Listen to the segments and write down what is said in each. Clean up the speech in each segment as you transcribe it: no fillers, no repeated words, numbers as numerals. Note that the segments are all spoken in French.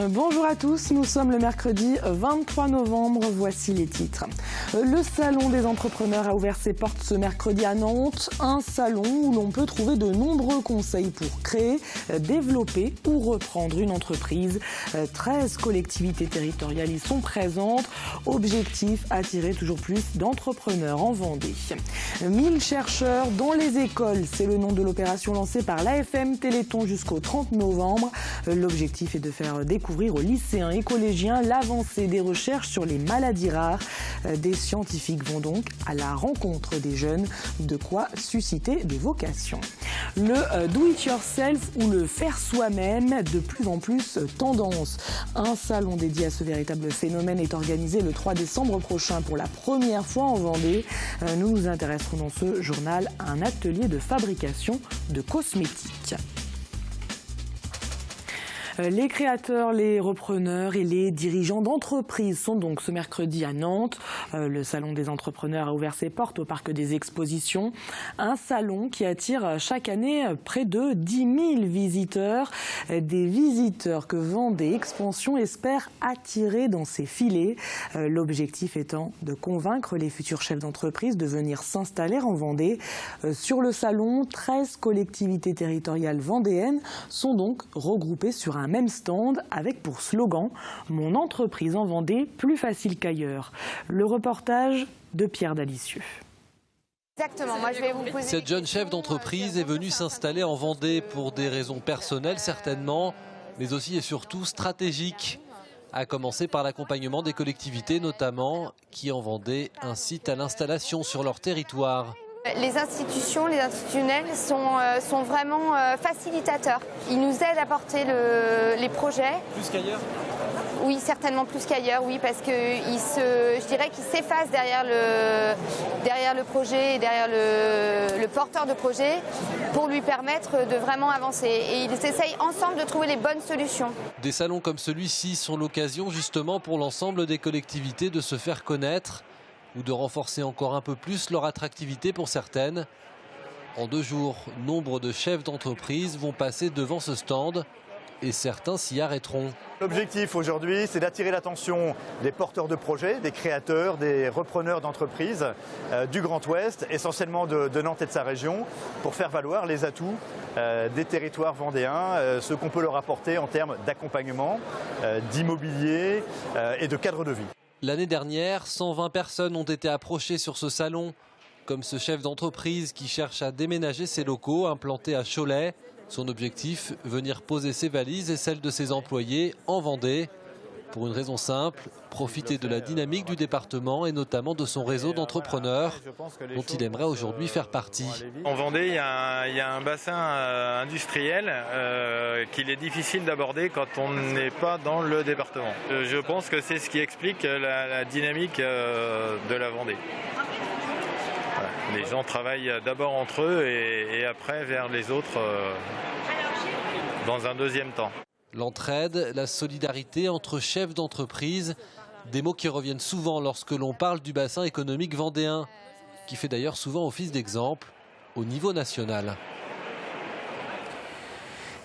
Bonjour à tous, nous sommes le mercredi 23 novembre, voici les titres. Le Salon des entrepreneurs a ouvert ses portes ce mercredi à Nantes, un salon où l'on peut trouver de nombreux conseils pour créer, développer ou reprendre une entreprise. 13 collectivités territoriales y sont présentes. Objectif, attirer toujours plus d'entrepreneurs en Vendée. 1000 chercheurs dans les écoles, c'est le nom de l'opération lancée par l'AFM Téléthon jusqu'au 30 novembre. L'objectif est de faire découvrir aux lycéens et collégiens l'avancée des recherches sur les maladies rares. Des scientifiques vont donc à la rencontre des jeunes, de quoi susciter des vocations. Le do-it-yourself ou le faire soi-même, de plus en plus tendance. Un salon dédié à ce véritable phénomène est organisé le 3 décembre prochain pour la première fois en Vendée. Nous nous intéresserons dans ce journal à un atelier de fabrication de cosmétiques. Les créateurs, les repreneurs et les dirigeants d'entreprises sont donc ce mercredi à Nantes. Le Salon des entrepreneurs a ouvert ses portes au Parc des Expositions. Un salon qui attire chaque année près de 10 000 visiteurs. Des visiteurs que Vendée Expansion espère attirer dans ses filets. L'objectif étant de convaincre les futurs chefs d'entreprise de venir s'installer en Vendée. Sur le salon, 13 collectivités territoriales vendéennes sont donc regroupées sur un même stand avec pour slogan « Mon entreprise en Vendée, plus facile qu'ailleurs ». Le reportage de Pierre Dalicieux. Exactement, moi je vais vous poser... Cette jeune chef d'entreprise est venue s'installer en Vendée pour des raisons personnelles certainement, mais aussi et surtout stratégiques. À commencer par l'accompagnement des collectivités notamment, qui en Vendée incitent à l'installation sur leur territoire. Les institutions, les institutionnels sont vraiment facilitateurs. Ils nous aident à porter les projets. Plus qu'ailleurs ? Oui, certainement plus qu'ailleurs, oui, parce que je dirais qu'ils s'effacent derrière le projet et derrière le porteur de projet pour lui permettre de vraiment avancer. Et ils essayent ensemble de trouver les bonnes solutions. Des salons comme celui-ci sont l'occasion justement pour l'ensemble des collectivités de se faire connaître ou de renforcer encore un peu plus leur attractivité pour certaines. En 2 jours, nombre de chefs d'entreprise vont passer devant ce stand et certains s'y arrêteront. L'objectif aujourd'hui, c'est d'attirer l'attention des porteurs de projets, des créateurs, des repreneurs d'entreprises du Grand Ouest, essentiellement de Nantes et de sa région, pour faire valoir les atouts des territoires vendéens, ce qu'on peut leur apporter en termes d'accompagnement, d'immobilier et de cadre de vie. L'année dernière, 120 personnes ont été approchées sur ce salon, comme ce chef d'entreprise qui cherche à déménager ses locaux implantés à Cholet. Son objectif, venir poser ses valises et celles de ses employés en Vendée. Pour une raison simple, profiter de la dynamique du département et notamment de son réseau d'entrepreneurs dont il aimerait aujourd'hui faire partie. En Vendée, il y a un bassin industriel qu'il est difficile d'aborder quand on n'est pas dans le département. Je pense que c'est ce qui explique la dynamique de la Vendée. Voilà. Les gens travaillent d'abord entre eux et après vers les autres dans un deuxième temps. L'entraide, la solidarité entre chefs d'entreprise, des mots qui reviennent souvent lorsque l'on parle du bassin économique vendéen, qui fait d'ailleurs souvent office d'exemple au niveau national.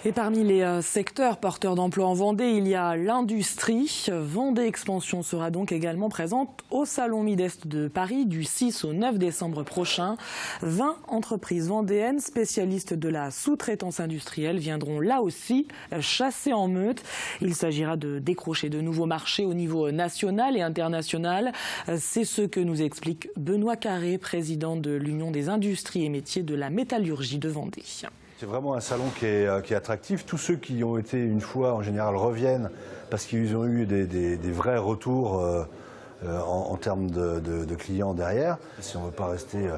Et parmi les secteurs porteurs d'emplois en Vendée, il y a l'industrie. Vendée Expansion sera donc également présente au Salon Midest de Paris du 6 au 9 décembre prochain. 20 entreprises vendéennes spécialistes de la sous-traitance industrielle viendront là aussi chasser en meute. Il s'agira de décrocher de nouveaux marchés au niveau national et international. C'est ce que nous explique Benoît Carré, président de l'Union des industries et métiers de la métallurgie de Vendée. C'est vraiment un salon qui est attractif. Tous ceux qui y ont été une fois, en général, reviennent parce qu'ils ont eu des vrais retours en termes de clients derrière. Si on ne veut pas rester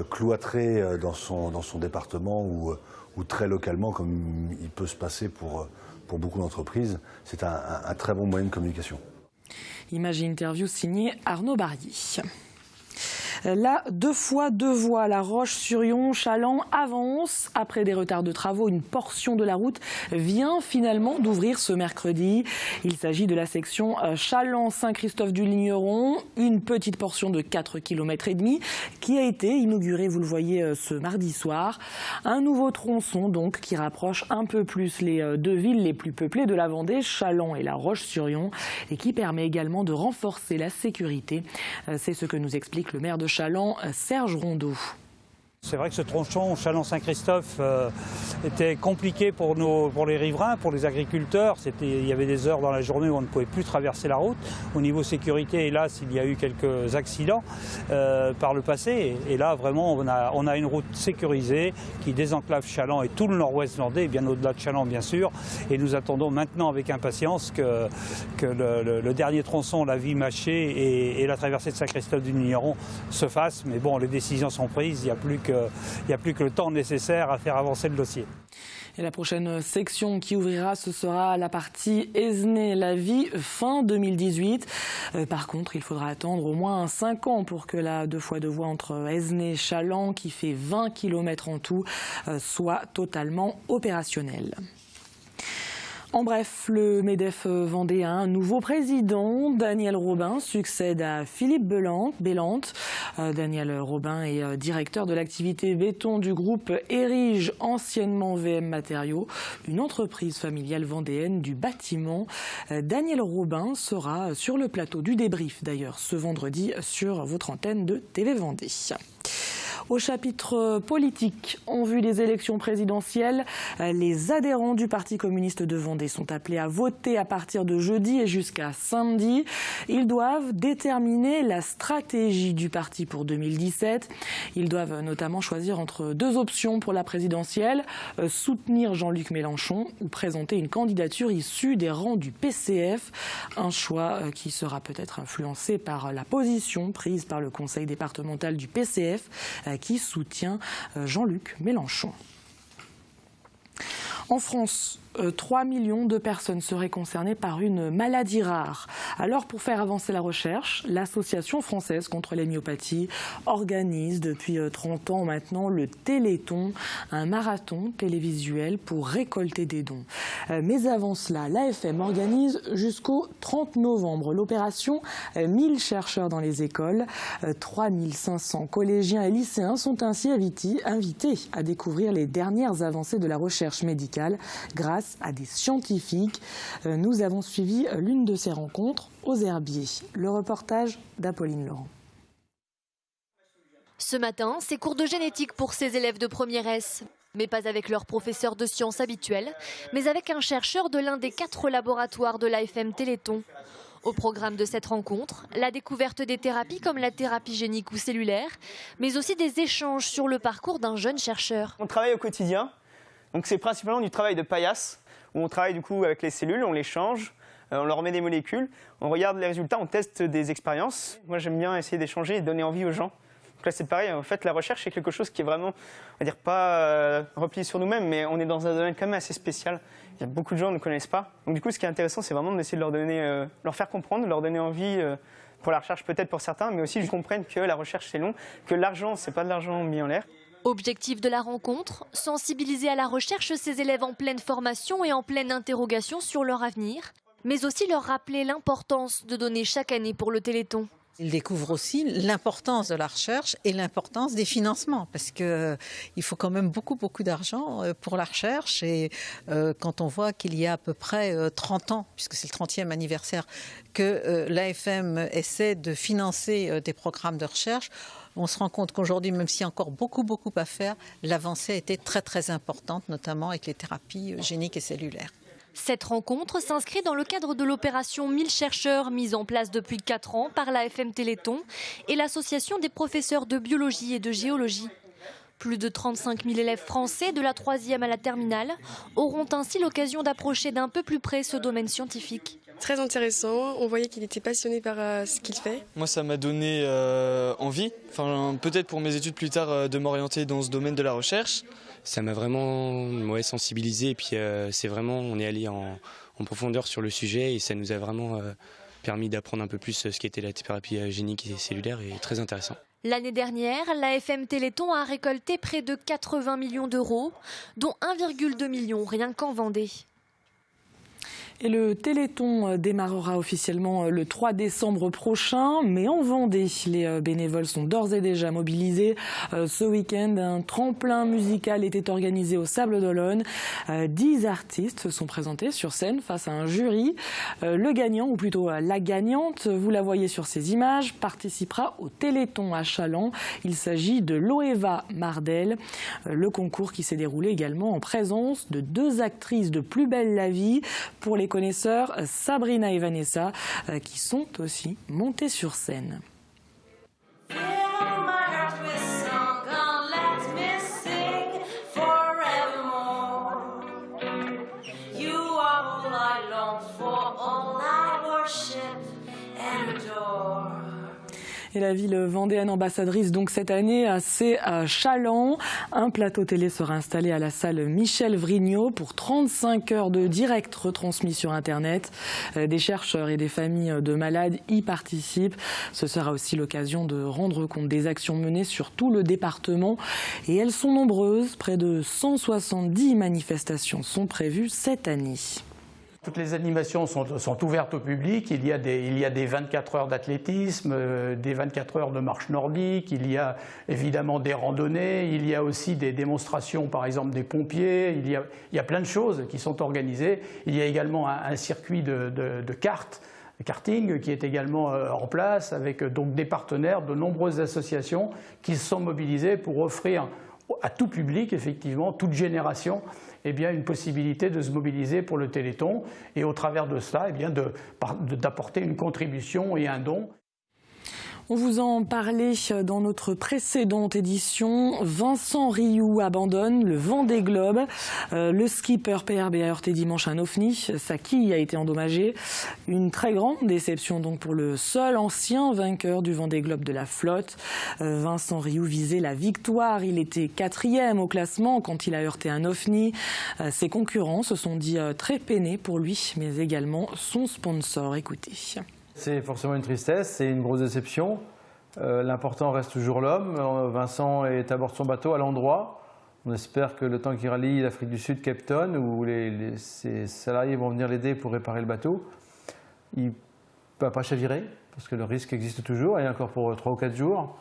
cloîtré dans son département ou très localement, comme il peut se passer pour beaucoup d'entreprises, c'est un très bon moyen de communication. Image et interview signée Arnaud Barrier. La 2x2 voies, la Roche-sur-Yon, Challans avance. Après des retards de travaux, une portion de la route vient finalement d'ouvrir ce mercredi. Il s'agit de la section Challans-Saint-Christophe-du-Ligneron, une petite portion de 4,5 km qui a été inaugurée, vous le voyez, ce mardi soir. Un nouveau tronçon donc qui rapproche un peu plus les deux villes les plus peuplées de la Vendée, Challans et la Roche-sur-Yon, et qui permet également de renforcer la sécurité. C'est ce que nous explique le maire de Challans, Serge Rondeau. C'est vrai que ce tronçon Challans-Saint-Christophe était compliqué pour les riverains, pour les agriculteurs. Il y avait des heures dans la journée où on ne pouvait plus traverser la route. Au niveau sécurité, hélas, il y a eu quelques accidents par le passé. Et là, vraiment, on a une route sécurisée qui désenclave Challans et tout le nord-ouest vendée, bien au-delà de Challans, bien sûr. Et nous attendons maintenant avec impatience que le dernier tronçon, la Vie Mâchée et la traversée de Saint-Christophe-du-Ligneron se fassent. Mais bon, les décisions sont prises, il n'y a plus que le temps nécessaire à faire avancer le dossier. Et la prochaine section qui ouvrira, ce sera la partie Esnay-la-Vie fin 2018. Par contre, il faudra attendre au moins 5 ans pour que la 2x2 voie entre Esnay et Challans, qui fait 20 km en tout, soit totalement opérationnelle. En bref, le MEDEF Vendée a un nouveau président. Daniel Robin succède à Philippe Bellante. Daniel Robin est directeur de l'activité béton du groupe Érige, anciennement VM Matériaux, une entreprise familiale vendéenne du bâtiment. Daniel Robin sera sur le plateau du débrief d'ailleurs ce vendredi sur votre antenne de TV Vendée. Au chapitre politique, en vue des élections présidentielles, les adhérents du Parti communiste de Vendée sont appelés à voter à partir de jeudi et jusqu'à samedi. Ils doivent déterminer la stratégie du parti pour 2017. Ils doivent notamment choisir entre 2 options pour la présidentielle, soutenir Jean-Luc Mélenchon ou présenter une candidature issue des rangs du PCF. Un choix qui sera peut-être influencé par la position prise par le conseil départemental du PCF qui soutient Jean-Luc Mélenchon. En France, 3 millions de personnes seraient concernées par une maladie rare. Alors, pour faire avancer la recherche, l'Association française contre les myopathies organise depuis 30 ans maintenant le Téléthon, un marathon télévisuel pour récolter des dons. Mais avant cela, l'AFM organise jusqu'au 30 novembre l'opération 1000 chercheurs dans les écoles. 3500 collégiens et lycéens sont ainsi invités à découvrir les dernières avancées de la recherche médicale grâce à des scientifiques. Nous avons suivi l'une de ces rencontres aux Herbiers. Le reportage d'Apolline Laurent. Ce matin, c'est cours de génétique pour ces élèves de première S. Mais pas avec leur professeur de sciences habituel, mais avec un chercheur de l'un des 4 laboratoires de l'AFM Téléthon. Au programme de cette rencontre, la découverte des thérapies comme la thérapie génique ou cellulaire, mais aussi des échanges sur le parcours d'un jeune chercheur. On travaille au quotidien. Donc c'est principalement du travail de paillasse, où on travaille du coup avec les cellules, on les change, on leur met des molécules, on regarde les résultats, on teste des expériences. Moi j'aime bien essayer d'échanger et de donner envie aux gens. Donc là c'est pareil, en fait la recherche c'est quelque chose qui est vraiment, on va dire pas replié sur nous-mêmes, mais on est dans un domaine quand même assez spécial. Il y a beaucoup de gens qui ne connaissent pas. Donc du coup ce qui est intéressant c'est vraiment d'essayer de leur donner, leur faire comprendre, leur donner envie pour la recherche peut-être pour certains, mais aussi qu'ils comprennent que la recherche c'est long, que l'argent c'est pas de l'argent mis en l'air. Objectif de la rencontre, sensibiliser à la recherche ces élèves en pleine formation et en pleine interrogation sur leur avenir, mais aussi leur rappeler l'importance de donner chaque année pour le Téléthon. Ils découvrent aussi l'importance de la recherche et l'importance des financements, parce qu'il faut quand même beaucoup d'argent pour la recherche. Et quand on voit qu'il y a à peu près 30 ans, puisque c'est le 30e anniversaire, que l'AFM essaie de financer des programmes de recherche, on se rend compte qu'aujourd'hui, même s'il y a encore beaucoup à faire, l'avancée a été très importante, notamment avec les thérapies géniques et cellulaires. Cette rencontre s'inscrit dans le cadre de l'opération 1000 chercheurs mise en place depuis 4 ans par l'AFM Téléthon et l'association des professeurs de biologie et de géologie. Plus de 35 000 élèves français de la 3e à la terminale auront ainsi l'occasion d'approcher d'un peu plus près ce domaine scientifique. Très intéressant, on voyait qu'il était passionné par ce qu'il fait. Moi ça m'a donné envie, peut-être pour mes études plus tard, de m'orienter dans ce domaine de la recherche. Ça m'a vraiment sensibilisé et puis c'est vraiment, on est allé en profondeur sur le sujet et ça nous a vraiment permis d'apprendre un peu plus ce qu'était la thérapie génique et cellulaire et très intéressant. L'année dernière, l'AFM Téléthon a récolté près de 80 millions d'euros, dont 1,2 million rien qu'en Vendée. Et le Téléthon démarrera officiellement le 3 décembre prochain, mais en Vendée, les bénévoles sont d'ores et déjà mobilisés. Ce week-end, un tremplin musical était organisé au Sables d'Olonne. 10 artistes se sont présentés sur scène face à un jury. Le gagnant, ou plutôt la gagnante, vous la voyez sur ces images, participera au Téléthon à Challans. Il s'agit de Loeva Mardel. Le concours qui s'est déroulé également en présence de 2 actrices de Plus belle la vie. Pour les connaisseurs, Sabrina et Vanessa, qui sont aussi montées sur scène. Et la ville vendéenne ambassadrice donc cette année, c'est à Challans. Un plateau télé sera installé à la salle Michel Vrignot pour 35 heures de direct retransmis sur Internet. Des chercheurs et des familles de malades y participent. Ce sera aussi l'occasion de rendre compte des actions menées sur tout le département. Et elles sont nombreuses. Près de 170 manifestations sont prévues cette année. Toutes les animations sont ouvertes au public. Il y a des 24 heures d'athlétisme, des 24 heures de marche nordique, il y a évidemment des randonnées, il y a aussi des démonstrations, par exemple des pompiers, il y a plein de choses qui sont organisées. Il y a également un circuit de karting qui est également en place avec donc des partenaires, de nombreuses associations qui se sont mobilisées pour offrir à tout public, effectivement, toute génération, eh bien, une possibilité de se mobiliser pour le Téléthon et au travers de cela, eh bien, d'apporter une contribution et un don. On vous en parlait dans notre précédente édition. Vincent Rioux abandonne le Vendée Globe. Le skipper PRB a heurté dimanche un ovni. Sa quille a été endommagée. Une très grande déception donc pour le seul ancien vainqueur du Vendée Globe de la flotte. Vincent Rioux visait la victoire. Il était 4e au classement quand il a heurté un ovni. Ses concurrents se sont dit très peinés pour lui, mais également son sponsor. Écoutez. C'est forcément une tristesse, c'est une grosse déception. L'important reste toujours l'homme. Vincent est à bord de son bateau à l'endroit. On espère que le temps qu'il rallie l'Afrique du Sud, Cape Town, où ses salariés vont venir l'aider pour réparer le bateau, il ne va pas chavirer, parce que le risque existe toujours, et encore pour 3 ou 4 jours.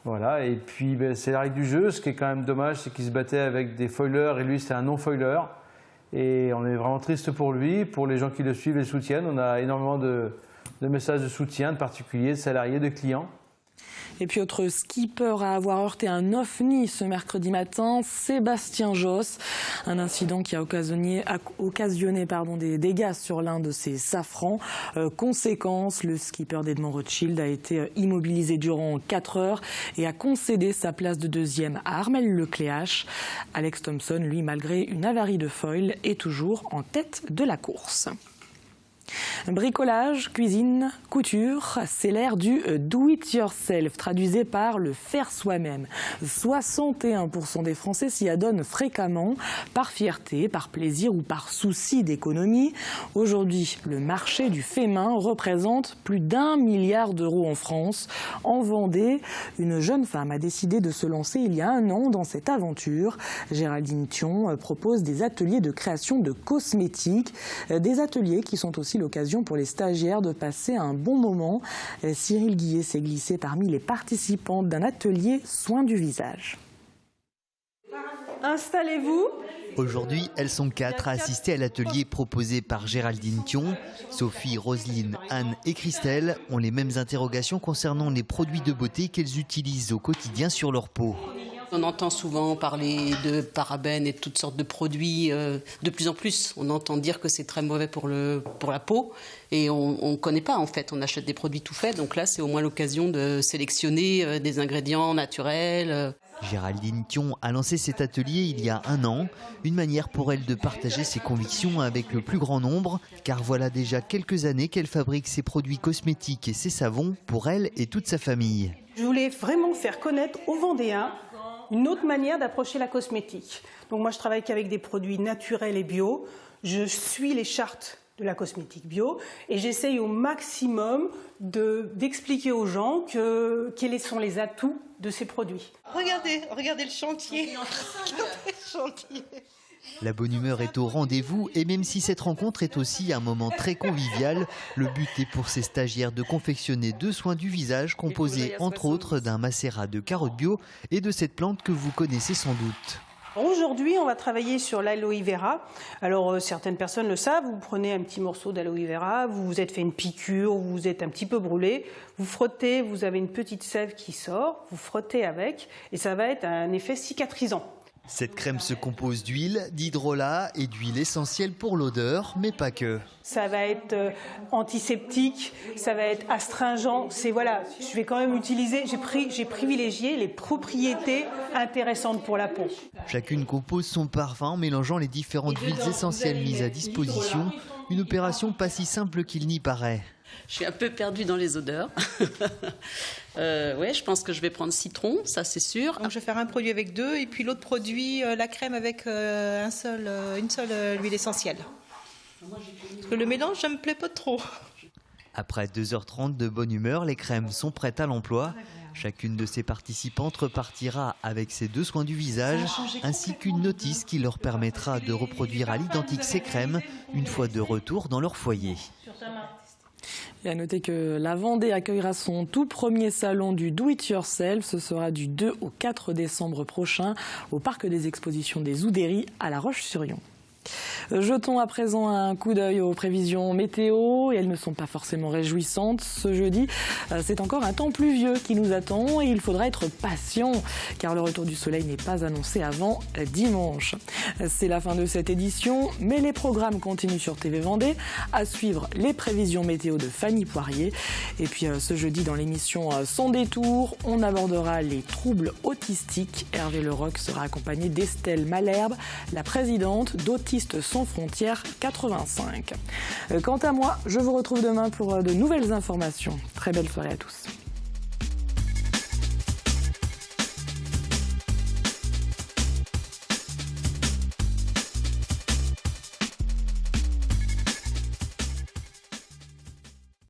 Voilà. Et puis c'est la règle du jeu. Ce qui est quand même dommage, c'est qu'il se battait avec des foilers, et lui c'était un non-foiler. Et on est vraiment triste pour lui, pour les gens qui le suivent et le soutiennent. On a énormément de messages de soutien, de particuliers, de salariés, de clients. Et puis autre skipper à avoir heurté un ovni ce mercredi matin, Sébastien Josse. Un incident qui a occasionné des dégâts sur l'un de ses safrans. Conséquence, le skipper d'Edmond Rothschild a été immobilisé durant 4 heures et a concédé sa place de 2e à Armel Lecléache. Alex Thompson, lui, malgré une avarie de foil, est toujours en tête de la course. Bricolage, cuisine, couture, c'est l'ère du do-it-yourself, traduisé par le faire soi-même. 61% des Français s'y adonnent fréquemment, par fierté, par plaisir ou par souci d'économie. Aujourd'hui, le marché du fait main représente plus d'1 milliard d'euros en France. En Vendée, une jeune femme a décidé de se lancer il y a 1 an dans cette aventure. Géraldine Thion propose des ateliers de création de cosmétiques, des ateliers qui sont aussi l'occasion pour les stagiaires de passer un bon moment. Cyril Guillet s'est glissé parmi les participantes d'un atelier soins du visage. Installez-vous. Aujourd'hui, elles sont 4 à assister à l'atelier proposé par Géraldine Thion. Sophie, Roselyne, Anne et Christelle ont les mêmes interrogations concernant les produits de beauté qu'elles utilisent au quotidien sur leur peau. On entend souvent parler de parabènes et de toutes sortes de produits. De plus en plus, on entend dire que c'est très mauvais pour la peau. Et on ne connaît pas, en fait. On achète des produits tout faits. Donc là, c'est au moins l'occasion de sélectionner des ingrédients naturels. Géraldine Thion a lancé cet atelier il y a 1 an. Une manière pour elle de partager ses convictions avec le plus grand nombre. Car voilà déjà quelques années qu'elle fabrique ses produits cosmétiques et ses savons pour elle et toute sa famille. Je voulais vraiment faire connaître aux Vendéens une autre manière d'approcher la cosmétique. Donc moi, je travaille qu'avec des produits naturels et bio. Je suis les chartes de la cosmétique bio et j'essaye au maximum d'expliquer aux gens quels sont les atouts de ces produits. Regardez le chantier. La bonne humeur est au rendez-vous et même si cette rencontre est aussi un moment très convivial, le but est pour ces stagiaires de confectionner 2 soins du visage composés entre autres d'un macérat de carottes bio et de cette plante que vous connaissez sans doute. Aujourd'hui, on va travailler sur l'aloe vera. Alors, certaines personnes le savent, vous prenez un petit morceau d'aloe vera, vous vous êtes fait une piqûre, vous vous êtes un petit peu brûlé, vous frottez, vous avez une petite sève qui sort, vous frottez avec et ça va être un effet cicatrisant. Cette crème se compose d'huile, d'hydrolat et d'huile essentielle pour l'odeur, mais pas que. Ça va être antiseptique, ça va être astringent. Je vais quand même utiliser, j'ai privilégié les propriétés intéressantes pour la peau. Chacune compose son parfum en mélangeant les différentes huiles essentielles mises à disposition. Une opération pas si simple qu'il n'y paraît. Je suis un peu perdue dans les odeurs. Ouais, je pense que je vais prendre citron, ça c'est sûr. Donc je vais faire un produit avec 2 et puis l'autre produit, la crème avec une seule huile essentielle. Parce que le mélange, ça me plaît pas trop. Après 2h30 de bonne humeur, les crèmes sont prêtes à l'emploi. Chacune de ces participantes repartira avec ses 2 soins du visage, ainsi qu'une notice qui leur permettra de reproduire à l'identique ces crèmes une fois de retour dans leur foyer. Et à noter que la Vendée accueillera son tout premier salon du Do It Yourself. Ce sera du 2 au 4 décembre prochain au parc des expositions des Oudéries à La Roche-sur-Yon. Jetons à présent un coup d'œil aux prévisions météo et elles ne sont pas forcément réjouissantes. Ce jeudi, c'est encore un temps pluvieux qui nous attend et il faudra être patient car le retour du soleil n'est pas annoncé avant dimanche. C'est la fin de cette édition, mais les programmes continuent sur TV Vendée. À suivre les prévisions météo de Fanny Poirier. Et puis ce jeudi dans l'émission Sans détour, on abordera les troubles autistiques. Hervé Leroc sera accompagné d'Estelle Malherbe, la présidente d'Autistes sans frontières 85. Quant à moi, je vous retrouve demain pour de nouvelles informations. Très belle soirée à tous.